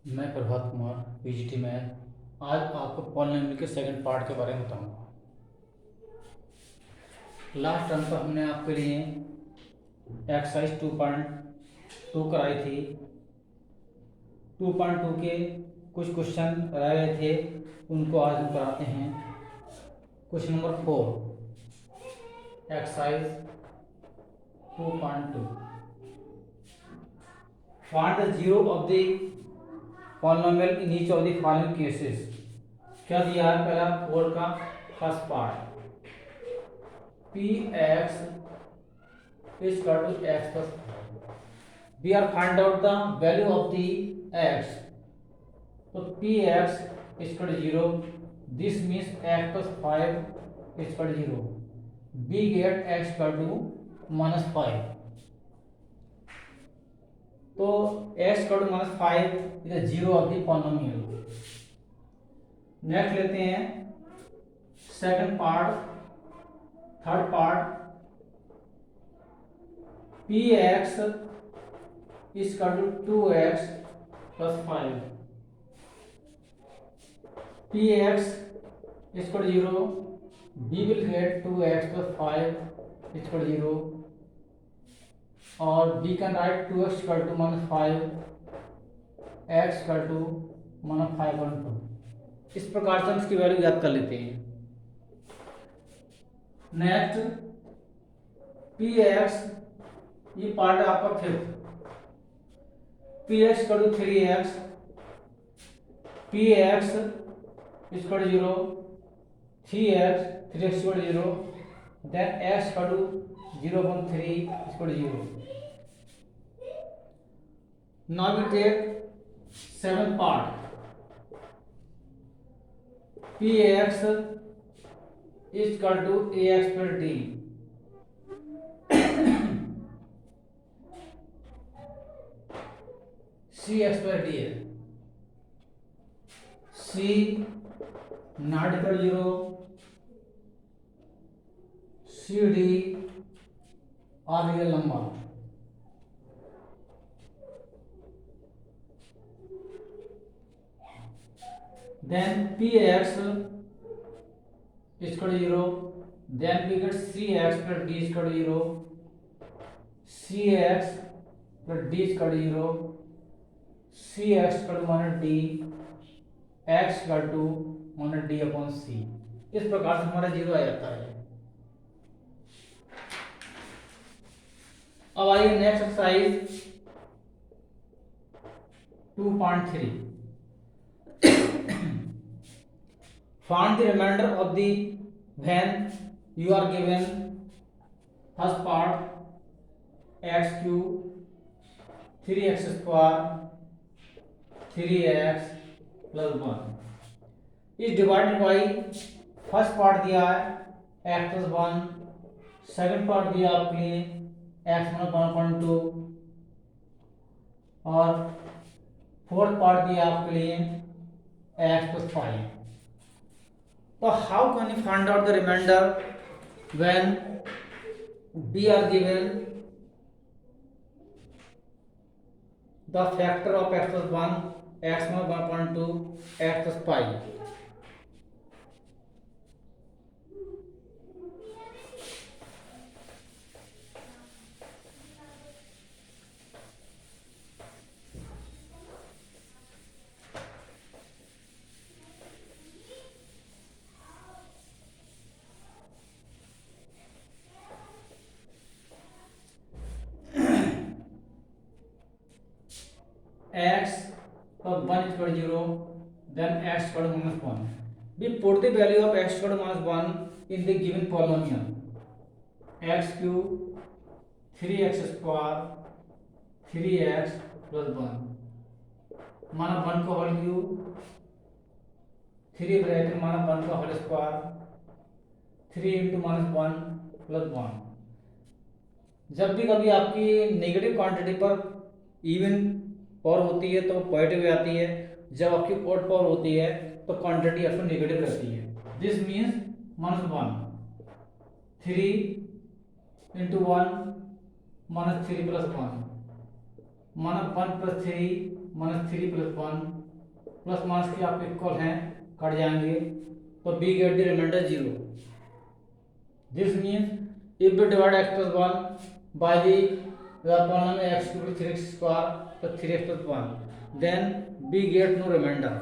मैं Prabhat Kumar PGT math आज आपको पॉलिनोमियल के सेकंड पार्ट के बारे में बताऊंगा। लास्ट टर्म पर हमने आपके लिए एक्सरसाइज 2.2 कराई थी। 2.2 के कुछ क्वेश्चन रह गए थे, उनको आज हम कराते हैं। Question number 4, exercise 2.2। Find the zero of the polynomial in each of the following cases. क्या दिया है? पहला 4 का first part, P X is equal to X plus we are find out the value of the X. तो P X is equal to 0, this means X plus 5 is equal to 0। We get X equal to -5। तो X equal to -5 is the zero of the polynomial. Next लेते हैं second part, third part, P X is equal to 2x plus 5। P X is equal to 0, we will get 2x plus 5 is equal to 0, और we can write 2x equal to -5, x equal to -5/2। इस प्रकार से हम इसकी value याद कर लेते हैं। नेक्स्ट पी एक्स, ये पार्ट है आपका fifth. P X equal to 3x, P X equal to 0, 3x equal to 0, then x equal to 0/3 equal to 0। Now we take seventh part, px is equal to ax plus d। cx plus d है, c not equal to 0, cd are real number। then px is equal to 0, then we get cx plus d is equal to 0, cx plus d is equal to 0, cx equal to -d, x equal to -d upon c। इस प्रकार से हमारा zero आ जाता है। अब आइए next exercise 2.3। Find the remainder of the when you are given first part x cube 3x square 3x plus 1 is divided by first part दिया है x plus 1, सेकंड पार्ट दिया आपके लिए x minus 1/2 और फोर्थ पार्ट दिया आपके लिए x plus 5। So how can you find out the remainder when b are given the factor of x plus 1, x minus 1/2, x plus 5? x plus 1 is equal to 0, then x equal to -1. We put the value of x equal to -1 in the given polynomial x cube 3x square 3x plus 1 माना 1 का whole cube 3 bracket माना 1 का whole square 3 into -1 plus 1। जब भी कभी आपकी negative quantity पर even power होती है तो पॉजिटिव आती है, जब आपकी ओड पावर होती है तो क्वांटिटी आपको नेगेटिव रहती है। This means -1 3 into 1 -3 plus 1 -1 plus 3 minus 3 plus 1 plus minus के आप इक्वल हैं, कट जाएंगे, तो we get the remainder 0. This means if we divide x plus 1 by the polynomial x to 3x square plus 3x plus 1, then we get no remainder.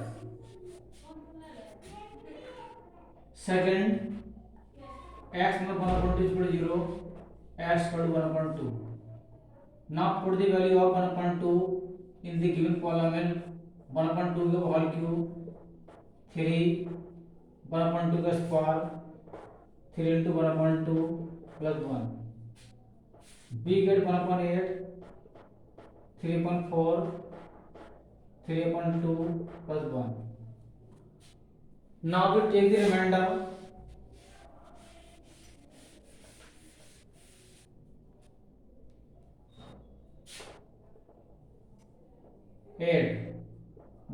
Second, x minus 1 upon 2 is equal to 0, x equal to 1 upon 2. Now put the value of 1 upon 2 in the given polynomial. 1 upon 2 का whole cube 3, 1 upon 2 का square 3 into 1 upon 2 plus 1. B get 1 upon 8, 3 upon 4, 3 upon 2 plus 1. Now we take the remainder. Eight.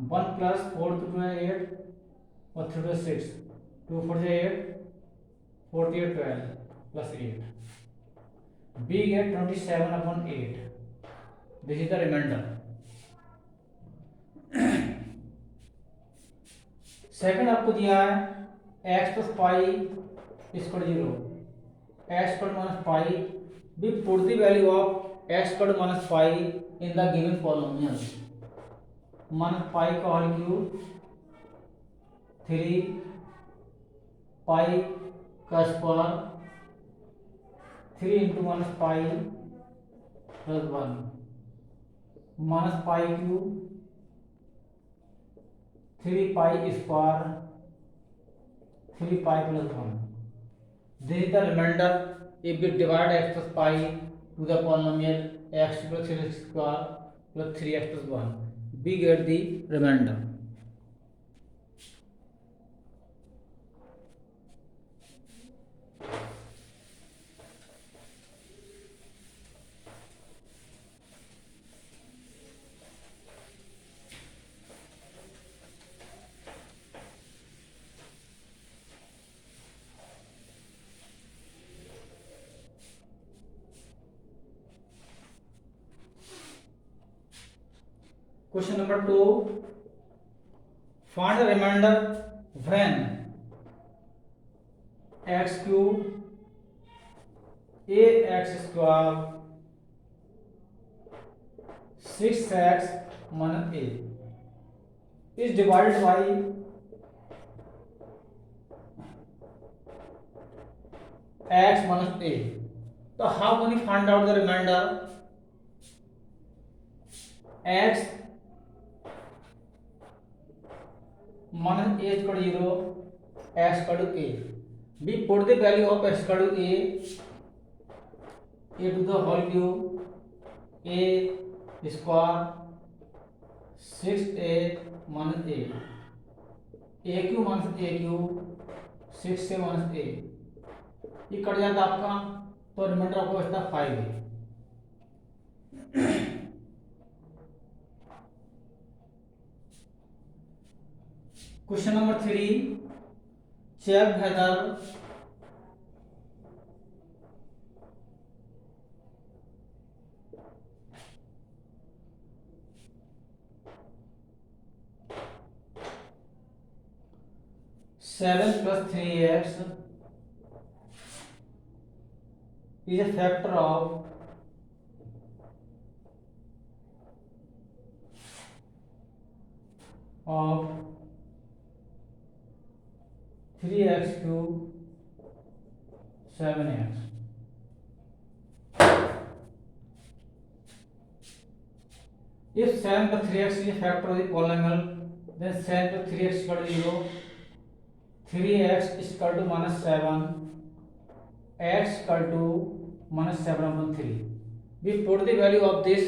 1 plus 4 to 2 है 8 और 3 to 6. 2 4 से 8, 48 12 plus 8. B get 27 upon 8. This is the remainder. Second आपको दिया है x plus pi is equal to 0, x squared minus pi. We put the value of x squared minus pi in the given polynomial. minus pi का whole cube 3 pi का square 3 into minus pi plus 1 minus pi cube 3 pi square 3 pi plus 1. This is the remainder if we divide x plus pi to the polynomial x plus 3x square plus 3x plus 1. We get the remainder. Question number 2. Find the remainder when x cube ax square 6x minus a is divided by x minus a. So how can you find out the remainder? X minus a is equal to 0, x equal to a. We put the value of x equal to a to the whole cube, a square 6a minus a cube minus a cube 6 से minus a, ये cut जाता आपका, तो reminder आपको बचता 5 है. Question number 3. Check whether seven plus 3x is a factor of of 3x cube 7x. If 7 plus 3x is a factor of the polynomial, then 7 plus 3x is equal to 0. 3x is equal to minus 7, x equal to minus 7 upon 3. We put the value of this,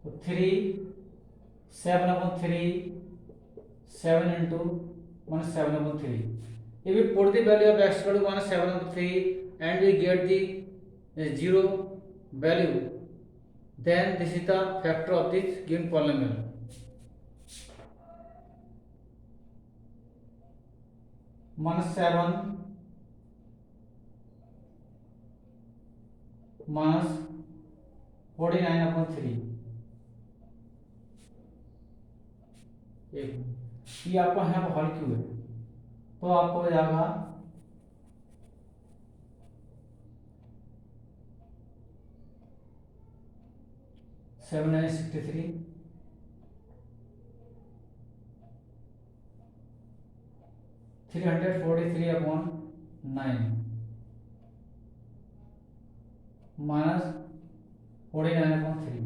so 3 7 upon 3 7 into minus 7 upon 3. If we put the value of x equal to minus 7 upon 3 and we get the 0 value, then this is the factor of this given polynomial. Minus 7 minus 49 upon 3. ये आपका यहाँ पर hall Q है, तो आपको हो जाएगा 763 343 upon 9 minus 49 upon 3,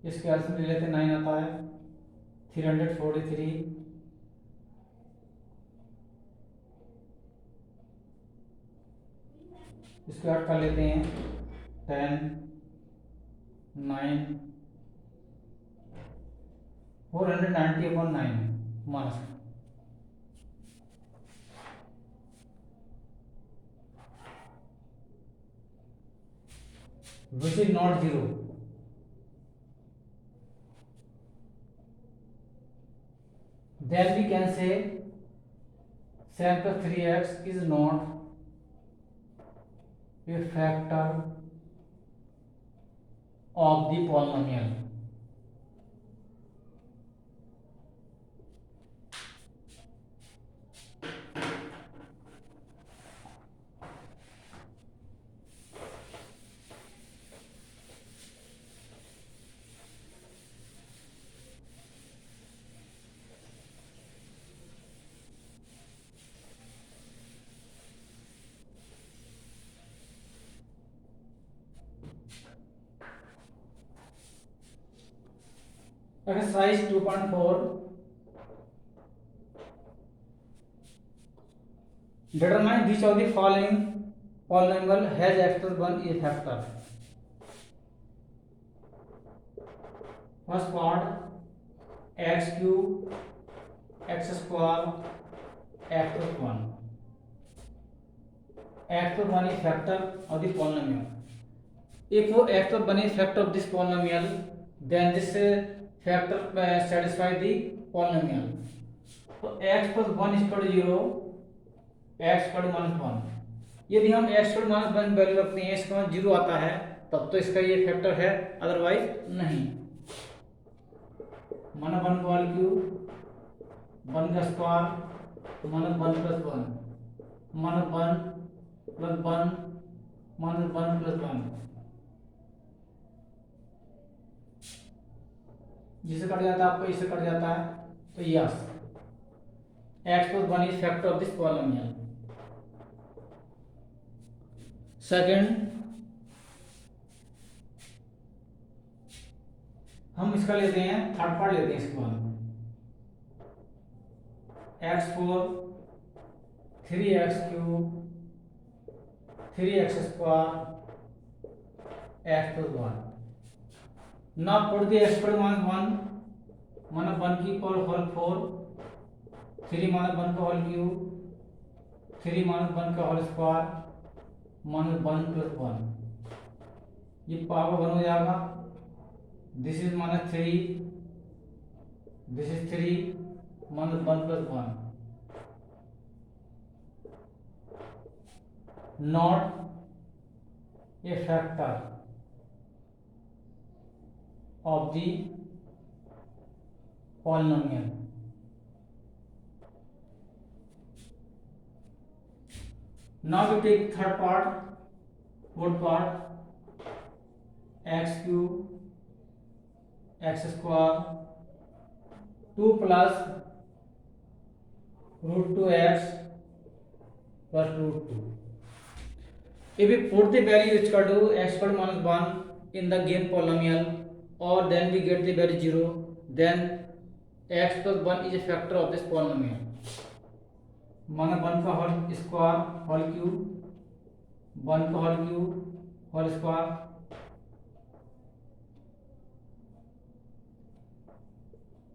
इसके अर्थ में ले लेते 9 आता है 343 इसके अर्थ कर लेते हैं 10 9 490 upon 9 minus which is not 0, then we can say 7 plus 3x is not a factor of the polynomial. Exercise 2.4, determine which of the following polynomial has x plus 1 is a factor. First part, x cube x square x plus 1. x plus 1 is factor of the polynomial. If x plus 1 is factor of this polynomial, then this factor satisfy the polynomial. तो x plus 1 is equal to 0, x squared minus 1. यदि हम x squared minus 1 value रखते हैं, इसका 0 आता है, तब तो इसका ये फैक्टर है, अदरवाइज नहीं. माना 1 का होल क्यूब 1 का स्क्वायर तो माना 1 प्लस 1 माना 1 प्लस 1 माना 1 प्लस 1, जिसे कट जाता है आपको इससे कट जाता है, तो yes x plus 1 is factor of this polynomial. Second, हम इसका लेते हैं थर्ड पार्ट लेते हैं इसके बाद x4 3x cube 3x square x plus 1. Now put the x squared minus 1 माना 1 की पावर होल 4 3 माना 1 का होल क्यूब 3 माना 1 का होल स्क्वायर माना 1 प्लस 1, ये पावर 1 हो जाएगा. This is minus 3, this is 3 minus 1 plus 1, not a factor of the polynomial. Now we take third part, fourth part, x cube x square 2 plus root 2x plus root 2. If we put the value is equal to x squared minus 1 in the given polynomial, or then we get the value 0, then x plus 1 is a factor of this polynomial. माना 1 का whole square whole cube 1 का whole cube whole square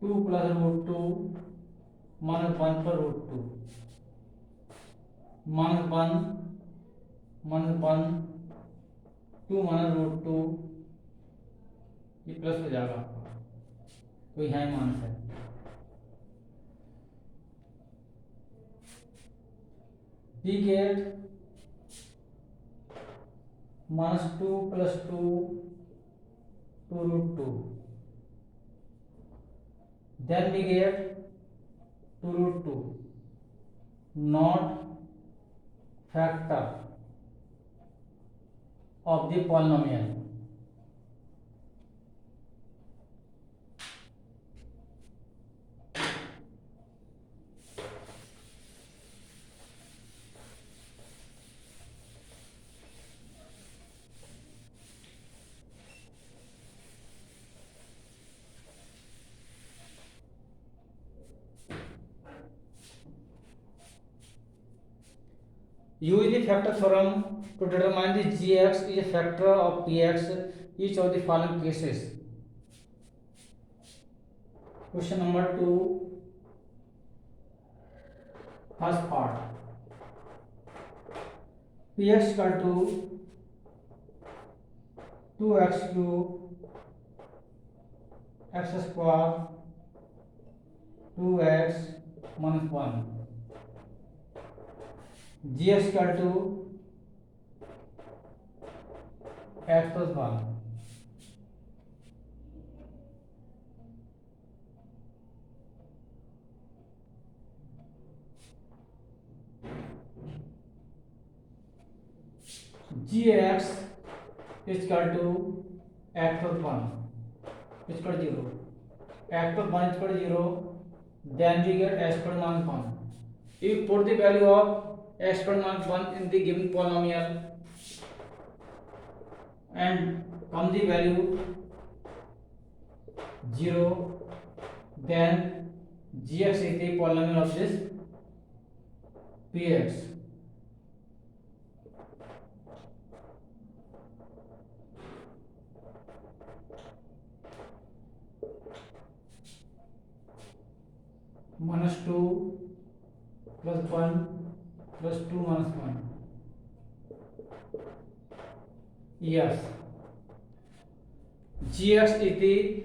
2 plus root 2 minus 1 पर root 2 minus 1 minus 1 2 minus root 2, ये plus हो जाएगा आपका, तो यहाँ माइनस है. we get minus 2 plus 2 to root 2, then we get 2 root 2 not factor of the polynomial. Use the factor theorem to determine the gx is a factor of px each of the following cases. Question number 2, first part. Px equal to 2x cube x square 2x minus 1. gx equal to x plus 1. gx is equal to x plus 1 is equal to 0. X plus 1 is equal to 0. Then we get x squared minus 1. If you put the value of x squared minus 1 in the given polynomial and come the value 0, then gx is the polynomial of this px. Minus 2 plus 1 plus 2 minus 1. Yes, gx is the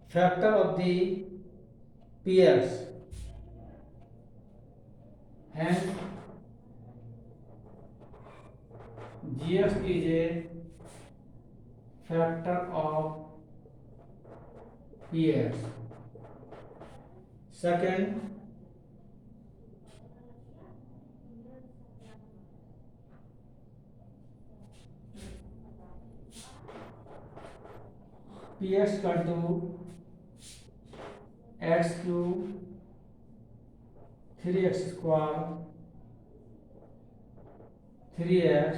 factor of the px, hence gx is a factor of px. Second, px equal to x cube 3x square 3x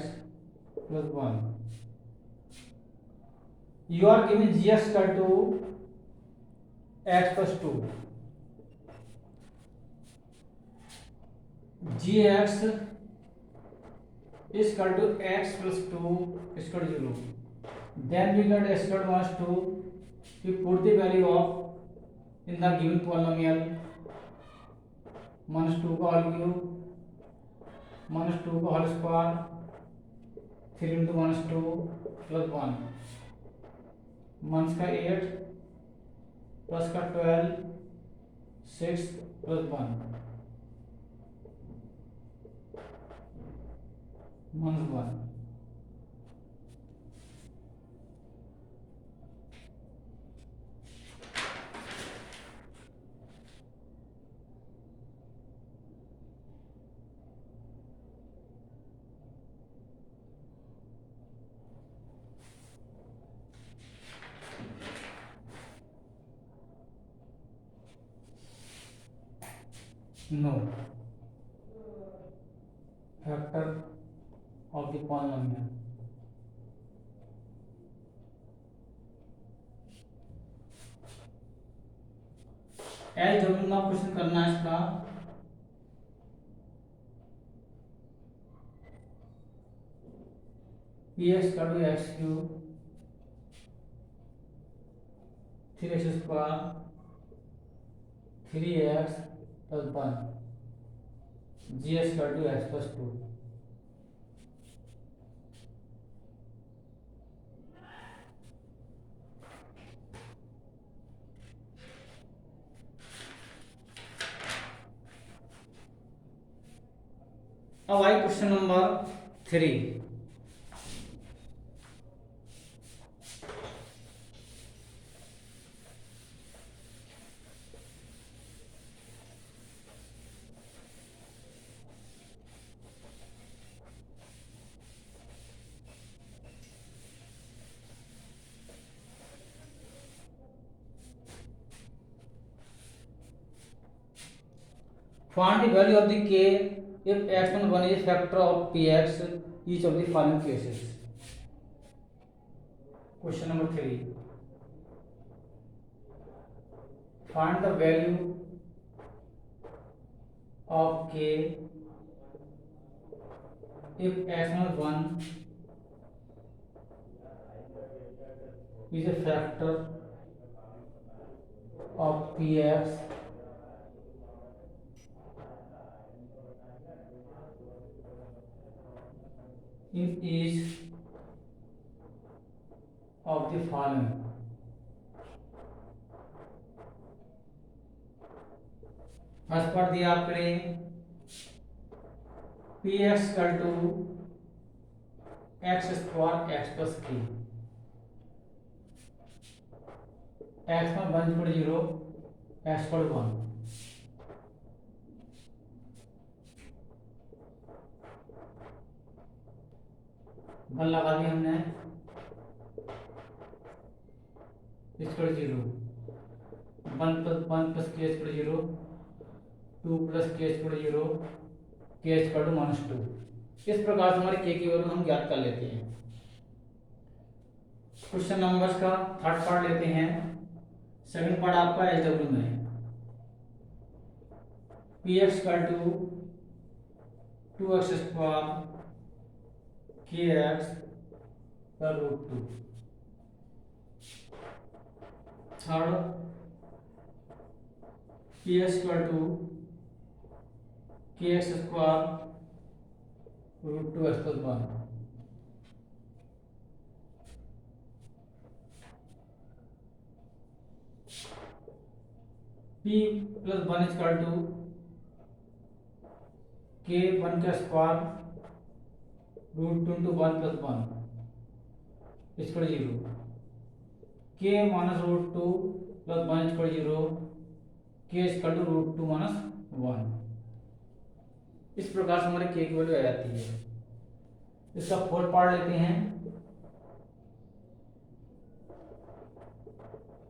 plus 1. You are given gx equal to x plus 2. gx is equal to x plus 2 is equal to 0. Then we get x squared minus 2. We put the value of in the given polynomial minus 2 का whole cube minus 2 का whole square 3 into minus 2 plus 1 minus का 8 plus का 12 6 plus 1 minus 1. No factor of the polynomial. L W में question करना है इसका P X का two X cube 3x square 3x plus 1 g is equal to x plus 2. अब आई question number 3. find the value of the k if x minus 1 is factor of px each of the following cases. Question number 3. Find the value of k if x minus 1 is a factor of px in each of the following. First part दिया आपके P X equal to X square X plus के X में 1 equal 0 x equal 1 1 लगा दिया हमने equal 0 1 plus के equal 0 2 plus के equal 0 के इक्वल टू -2। इस प्रकार से हमारे के की वैल्यू हम ज्ञात कर लेते हैं। क्वेश्चन नंबर्स का थर्ड पार्ट लेते हैं। सेकंड पार्ट आपका एलडब्ल्यू में है। P X equal to 2x square K X पर √2। Third P X equal to K X square √2x plus 1। p plus 1 equal to K 1 का स्क्वायर √2 into 1 प्लस 1 इक्वल 0। के minus √2 plus 1 equal 0 के equal to √2 minus 1। इस प्रकार से हमारे के की वैल्यू आ जाती है। इसका फोर्थ पार्ट लेते हैं।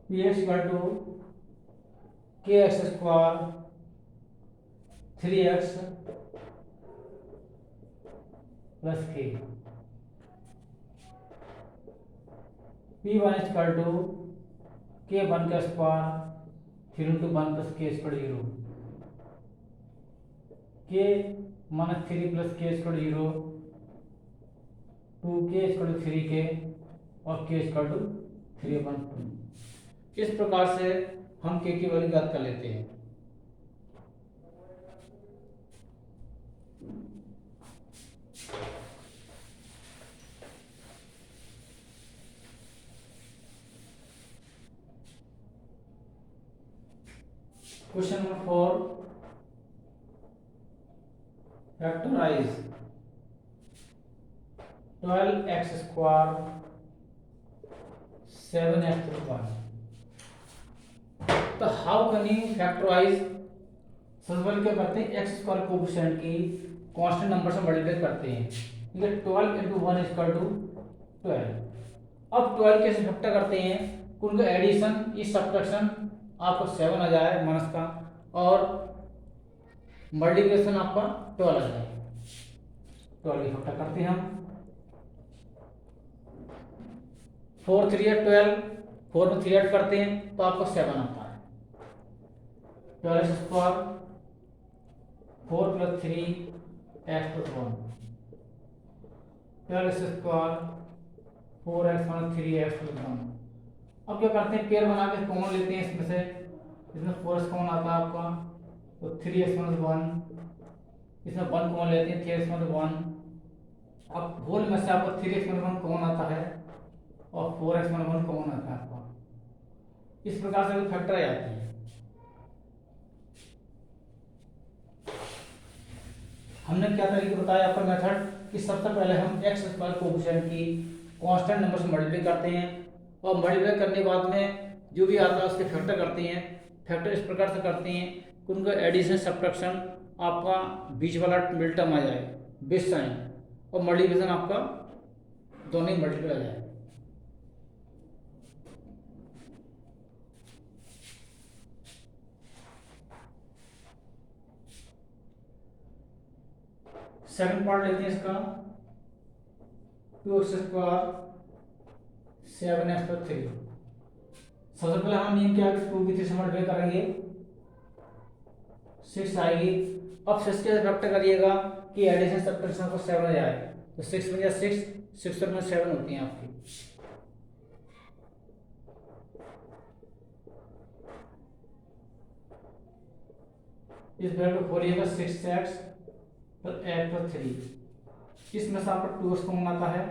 P X equal to K X square 3x plus के P one equal to K 1 का स्क्वायर 3 into 1 प्लस के इक्वल 0 के माइनस 3 प्लस के इक्वल 0 2 के इक्वल 3 के और के इक्वल टू 3/2। इस प्रकार से हम के की वैल्यू ज्ञात कर लेते हैं। Question number 4 factorize 12x square 7x plus 1। तो हाउ कैन यू फैक्टराइज? सबसे पहले क्या करते हैं, एक्स स्क्वायर कोएफिशिएंट की कांस्टेंट नंबर से मल्टीप्लाई करते हैं। ये 12 into 1 इक्वल टू 12। अब 12 कैसे फैक्टर करते हैं? उनका एडिशन इस सब्ट्रैक्शन आपको 7 आ जाए माइनस का और मल्टीप्लिकेशन आपका 12 आ जाए। 12 की फैक्टर करते हैं हम। 4 3 12, 4 में 3 ऐड करते हैं तो आपको 7 आता है। 12 square 4 plus 3 x plus 1 12 square 4x minus 3x plus 1। अब क्या करते हैं, पेयर बना के कॉमन लेते हैं इसमें से। इसमें 4x कॉमन आता है आपका तो 3x माइनस 1, इसमें 1 कॉमन लेते हैं 3x माइनस 1। अब होल में से आपको 3x माइनस 1 कॉमन आता है और 4x माइनस 1 कॉमन आता है आपका। इस प्रकार से फैक्टर आ जाती है। हमने क्या तरीके बताया आपका मेथड कि सबसे पहले हम एक्स स्क्वायर कोएफिशिएंट की कांस्टेंट नंबर से मल्टीप्लाई करते हैं और मल्टीप्लाई करने के बाद में जो भी आता है उसके फैक्टर करते हैं। फैक्टर इस प्रकार से करते हैं कि उनका एडिशन सब्ट्रैक्शन आपका बीच वाला मिड टर्म आ जाए बेस साइन और मल्टीप्लिकेशन आपका दोनों ही मल्टीप्लाई आ जाए। सेकंड पार्ट लेते हैं इसका 2x स्क्वायर 7x पर 3। सबसे पहले हम नियम क्या 2 की 3 से मल्टीप्लाई करेंगे 6 आएगी। अब 6 के फैक्टर करिएगा कि एडिशन सब्ट्रैक्शन को 7 आ जाए, तो 6 बन जाए 6 और 7 होती हैं आपकी। इस ब्रैकेट को खोलिएगा 6x पर x पर 3। इसमें से आपको 2x कॉमन आता है,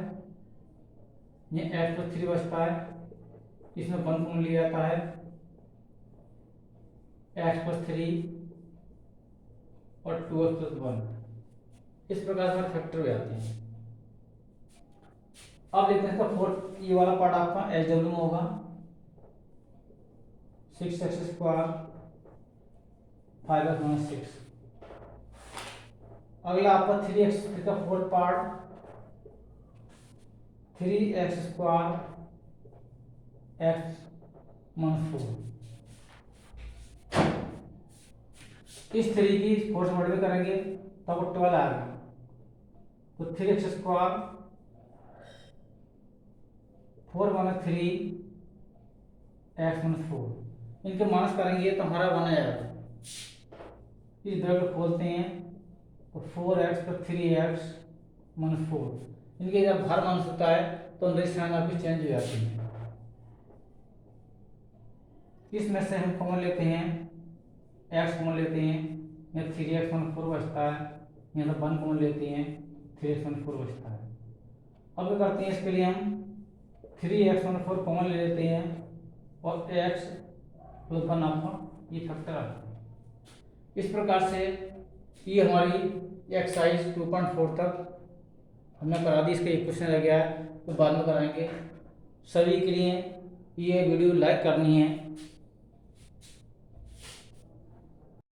ये x पर 3 बचता है, इसमें 1 कॉमन लिया जाता है, x पर 3 और 2x प्लस 1। इस प्रकार से फैक्टर हो जाते हैं। अब देखते हैं इसका फोर्थ, ये वाला पार्ट आपका एच डब्ल्यू में होगा 6x स्क्वायर 5x माइनस 6। अगला आपका 3x का fourth part 3x square x minus 4। इस 3 की 4 से मल्टीप्लाई करेंगे तो आपको 12 आएगा, तो 3x square 4 minus 3 x minus 4। इनके माइनस करेंगे तो हमारा 1 आएगा। इस ब्रैकेट खोलते हैं तो 4x पर 3x माइनस 4। इनके जब हर माइनस होता है तो अंदर साइन आपकी चेंज हो जाती है। इसमें से हम कॉमन लेते हैं, x कॉमन लेते हैं, यहाँ 3x माइनस 4 बचता है, यहाँ से 1 कॉमन लेते हैं, 3x माइनस 4 बचता है। अब क्या करते हैं, इसके लिए हम 3x माइनस 4 कॉमन ले लेते हैं और x प्लस 1 आपका ये फैक्टर आता है। इस प्रकार से ये हमारी एक्सरसाइज 2.4 तक हमने करा दी। इसका एक क्वेश्चन रह गया है तो बाद में कराएंगे। सभी के लिए ये वीडियो लाइक करनी है।